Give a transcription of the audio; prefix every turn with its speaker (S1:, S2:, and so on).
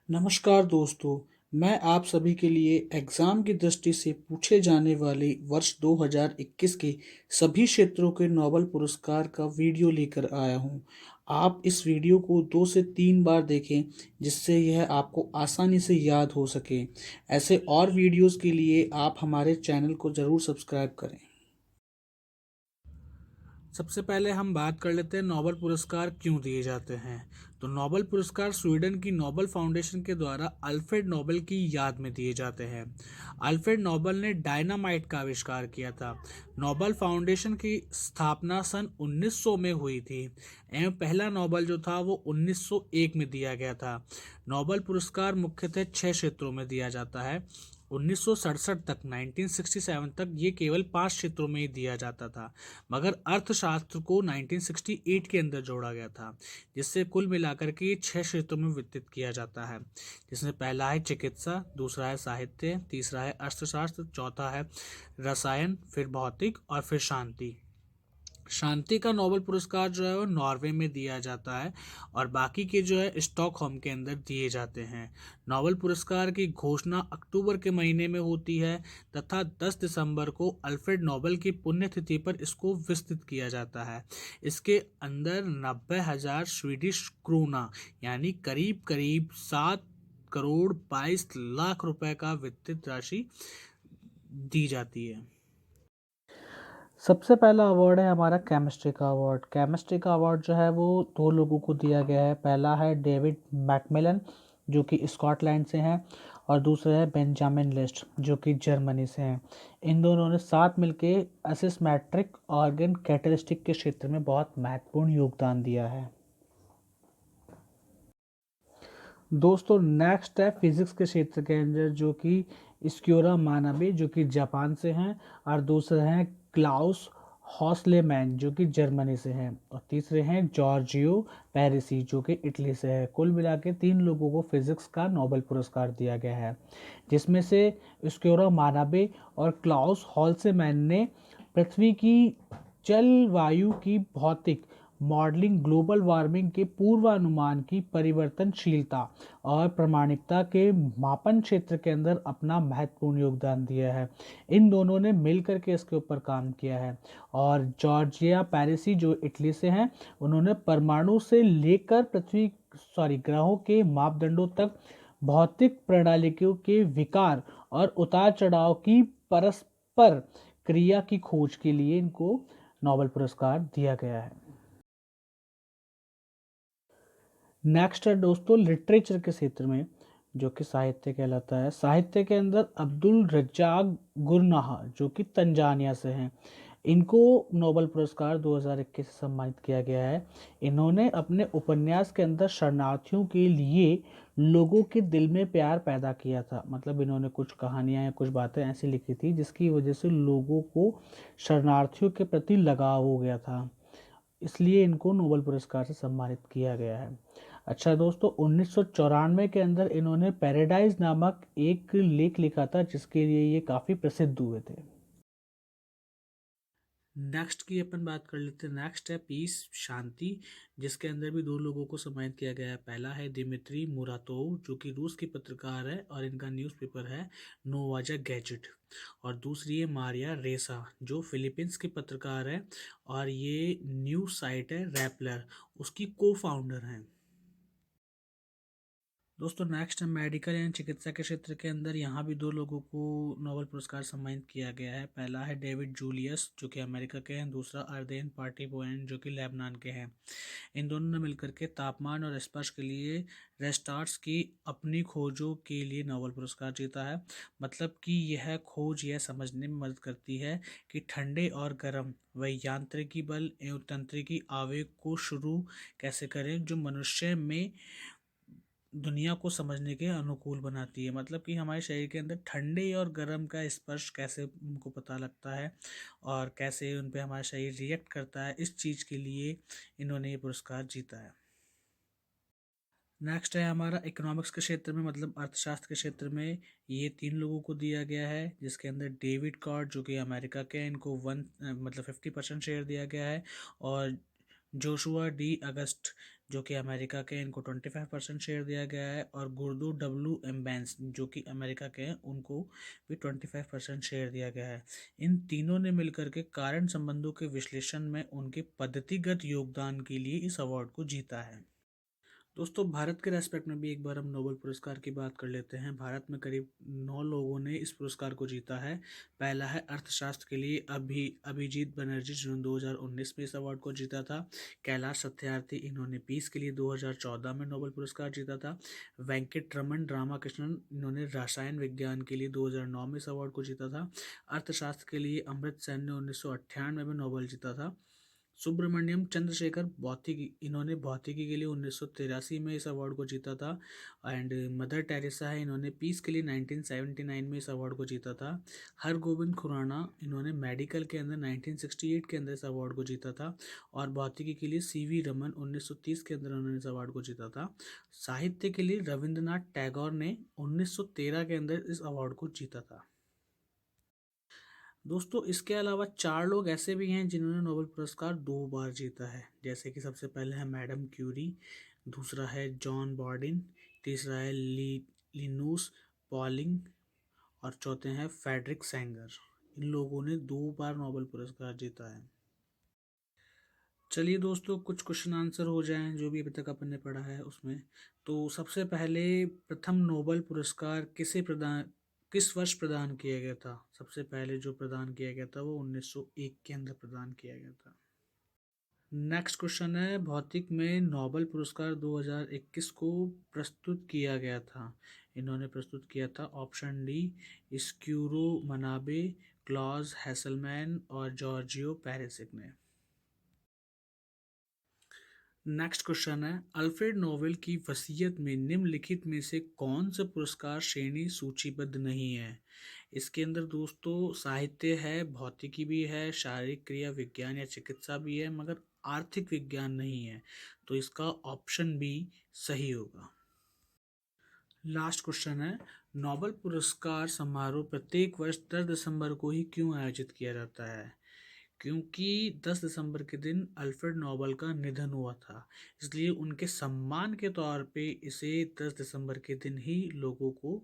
S1: नमस्कार दोस्तों, मैं आप सभी के लिए एग्ज़ाम की दृष्टि से पूछे जाने वाले वर्ष 2021 के सभी क्षेत्रों के नोबेल पुरस्कार का वीडियो लेकर आया हूँ। आप इस वीडियो को 2 से 3 बार देखें, जिससे यह आपको आसानी से याद हो सके। ऐसे और वीडियोज़ के लिए आप हमारे चैनल को ज़रूर सब्सक्राइब करें। सबसे पहले हम बात कर लेते हैं नोबेल पुरस्कार क्यों दिए जाते हैं। तो नोबेल पुरस्कार स्वीडन की नोबेल फाउंडेशन के द्वारा अल्फ्रेड नोबेल की याद में दिए जाते हैं। अल्फ्रेड नोबेल ने डायनामाइट का आविष्कार किया था। नोबेल फाउंडेशन की स्थापना सन 1900 में हुई थी एवं पहला नोबेल जो था वो 1901 में दिया गया था। नोबेल पुरस्कार मुख्यतः 6 क्षेत्रों में दिया जाता है। 1967 तक 1967 तक ये केवल 5 क्षेत्रों में ही दिया जाता था, मगर अर्थशास्त्र को 1968 के अंदर जोड़ा गया था, जिससे कुल मिलाकर के ये 6 क्षेत्रों में वितरित किया जाता है, जिसमें पहला है चिकित्सा, दूसरा है साहित्य, तीसरा है अर्थशास्त्र, चौथा है रसायन, फिर भौतिक और फिर शांति। शांति का नोबेल पुरस्कार जो है वो नॉर्वे में दिया जाता है और बाकी के जो है स्टॉकहोम के अंदर दिए जाते हैं। नोबेल पुरस्कार की घोषणा अक्टूबर के महीने में होती है तथा 10 दिसंबर को अल्फ्रेड नोबेल की पुण्यतिथि पर इसको विस्तृत किया जाता है। इसके अंदर 90,000 स्वीडिश क्रोना यानी करीब करीब 7 करोड़ 22 लाख रुपए का वित्तीय राशि दी जाती है। सबसे पहला अवार्ड है हमारा केमिस्ट्री का अवार्ड। केमिस्ट्री का अवार्ड जो है वो 2 लोगों को दिया गया है। पहला है डेविड मैकमिलन जो कि स्कॉटलैंड से हैं और दूसरा है बेंजामिन लिस्ट जो कि जर्मनी से हैं। इन दोनों ने साथ मिलके असिस्मेट्रिक ऑर्गन कैटलिस्टिक के क्षेत्र में बहुत महत्वपूर्ण योगदान दिया है। दोस्तों नेक्स्ट है फिजिक्स के क्षेत्र के अंदर जो कि स्क्योरा मानाबे जो कि जापान से हैं और दूसरे हैं क्लाउस हॉस्लेमैन जो कि जर्मनी से हैं और तीसरे हैं जॉर्जियो पेरिसी जो कि इटली से है। कुल मिला के 3 लोगों को फिजिक्स का नोबेल पुरस्कार दिया गया है, जिसमें से स्क्योरा मानाबे और क्लाउस हॉल्सेमैन ने पृथ्वी की जलवायु की भौतिक मॉडलिंग, ग्लोबल वार्मिंग के पूर्वानुमान की परिवर्तनशीलता और प्रामाणिकता के मापन क्षेत्र के अंदर अपना महत्वपूर्ण योगदान दिया है। इन दोनों ने मिलकर के इसके ऊपर काम किया है और जॉर्जिया पेरिसी जो इटली से हैं, उन्होंने परमाणु से लेकर ग्रहों के मापदंडों तक भौतिक प्रणालियों के विकार और उतार चढ़ाव की परस्पर क्रिया की खोज के लिए इनको नोबेल पुरस्कार दिया गया है। नेक्स्ट है दोस्तों लिटरेचर के क्षेत्र में जो कि साहित्य कहलाता है। साहित्य के अंदर अब्दुल रज्जाक गुरनाह जो कि तंजानिया से हैं, इनको नोबेल पुरस्कार 2021 से सम्मानित किया गया है। इन्होंने अपने उपन्यास के अंदर शरणार्थियों के लिए लोगों के दिल में प्यार पैदा किया था। मतलब इन्होंने कुछ कहानियाँ या कुछ बातें ऐसी लिखी थी जिसकी वजह से लोगों को शरणार्थियों के प्रति लगाव हो गया था, इसलिए इनको नोबेल पुरस्कार से सम्मानित किया गया है। अच्छा दोस्तों 1994 के अंदर इन्होंने पैराडाइज नामक एक लेख लिखा था जिसके लिए ये काफ़ी प्रसिद्ध हुए थे। नेक्स्ट की अपन बात कर लेते हैं। नेक्स्ट है पीस शांति, जिसके अंदर भी 2 लोगों को सम्मानित किया गया है। पहला है दिमित्री मुरातोव जो कि रूस की पत्रकार है और इनका न्यूज़पेपर है नोवाजा गैजेट, और दूसरी है मारिया रेसा जो फिलीपींस की पत्रकार है और ये न्यूज़ साइट है रैपलर, उसकी को फाउंडर हैं। दोस्तों नेक्स्ट है मेडिकल एंड चिकित्सा के क्षेत्र के अंदर, यहाँ भी 2 लोगों को नोबेल पुरस्कार सम्मानित किया गया है। पहला है डेविड जूलियस जो कि अमेरिका के हैं, दूसरा अर्देन पार्टिबोन जो कि लेबनान के हैं। इन दोनों ने मिलकर के तापमान और स्पर्श के लिए रेस्टार्स की अपनी खोजों के लिए नोबेल पुरस्कार जीता है। मतलब कि यह खोज यह समझने में मदद करती है कि ठंडे और गर्म व यांत्रिकी बल एवं तंत्रिकी आवेग को शुरू कैसे करें जो मनुष्य में दुनिया को समझने के अनुकूल बनाती है। मतलब कि हमारे शरीर के अंदर ठंडे और गर्म का स्पर्श कैसे उनको पता लगता है और कैसे उन पे हमारा शरीर रिएक्ट करता है, इस चीज़ के लिए इन्होंने ये पुरस्कार जीता है। नेक्स्ट है हमारा इकोनॉमिक्स के क्षेत्र में, मतलब अर्थशास्त्र के क्षेत्र में ये 3 लोगों को दिया गया है, जिसके अंदर डेविड कॉर्ड जो कि अमेरिका के हैं, इनको 50% शेयर दिया गया है और जोशुआ डी अगस्ट जो कि अमेरिका के, इनको 25% शेयर दिया गया है। और गुरदू डब्ल्यू एम्बेंस जो कि अमेरिका के हैं, उनको भी 25% शेयर दिया गया है। इन तीनों ने मिलकर के कारण संबंधों के विश्लेषण में उनके पद्धतिगत योगदान के लिए इस अवार्ड को जीता है। दोस्तों, भारत के रेस्पेक्ट में भी एक बार हम नोबेल पुरस्कार की बात कर लेते हैं। भारत में करीब 9 लोगों ने इस पुरस्कार को जीता है। पहला है अर्थशास्त्र के लिए अभिजीत बनर्जी, जिन्होंने 2019 में इस अवार्ड को जीता था। कैलाश सत्यार्थी, इन्होंने पीस के लिए 2014 में नोबेल पुरस्कार जीता था। वेंकट रमन रामाकृष्णन, इन्होंने रसायन विज्ञान के लिए 2009 में इस अवार्ड को जीता था। अर्थशास्त्र के लिए अमृत सेन ने 1998 में नोबेल जीता था। सुब्रमण्यम चंद्रशेखर, भौतिकी, इन्होंने भौतिकी के लिए 1983 में इस अवार्ड को जीता था। एंड मदर टेरेसा है, इन्होंने पीस के लिए 1979 में इस अवार्ड को जीता था। हरगोविंद खुराना, इन्होंने मेडिकल के अंदर 1968 के अंदर इस अवार्ड को जीता था। और भौतिकी के लिए सीवी रमन 1930 के अंदर उन्होंने इस अवार्ड को जीता था। साहित्य के लिए रविंद्रनाथ टैगोर ने 1913 के अंदर इस अवार्ड को जीता था। दोस्तों, इसके अलावा 4 लोग ऐसे भी हैं जिन्होंने नोबेल पुरस्कार 2 बार जीता है। जैसे कि सबसे पहले है मैडम क्यूरी, दूसरा है जॉन बॉर्डिन, तीसरा है लिनूस पॉलिंग, और चौथे हैं फ्रेडरिक सैंगर। इन लोगों ने 2 बार नोबेल पुरस्कार जीता है। चलिए दोस्तों, कुछ क्वेश्चन आंसर हो जाएं जो भी अभी तक अपन ने पढ़ा है उसमें। तो सबसे पहले, प्रथम नोबेल पुरस्कार किस वर्ष प्रदान किया गया था? सबसे पहले जो प्रदान किया गया था वो 1901 के अंदर प्रदान किया गया था। नेक्स्ट क्वेश्चन है, भौतिक में नोबेल पुरस्कार 2021 को प्रस्तुत किया गया था। इन्होंने प्रस्तुत किया था ऑप्शन डी स्क्यूरो मनाबे, क्लॉज हैसलमैन और जॉर्जियो पेरेसिक ने। नेक्स्ट क्वेश्चन है, अल्फ्रेड नोबेल की वसीयत में निम्नलिखित में से कौन सा पुरस्कार श्रेणी सूचीबद्ध नहीं है? इसके अंदर दोस्तों साहित्य है, भौतिकी भी है, शारीरिक क्रिया विज्ञान या चिकित्सा भी है, मगर आर्थिक विज्ञान नहीं है। तो इसका ऑप्शन बी सही होगा। लास्ट क्वेश्चन है, नोबेल पुरस्कार समारोह प्रत्येक वर्ष 10 दिसंबर को ही क्यों आयोजित किया जाता है? क्योंकि 10 दिसंबर के दिन अल्फ्रेड नोबेल का निधन हुआ था, इसलिए उनके सम्मान के तौर पे इसे 10 दिसंबर के दिन ही लोगों को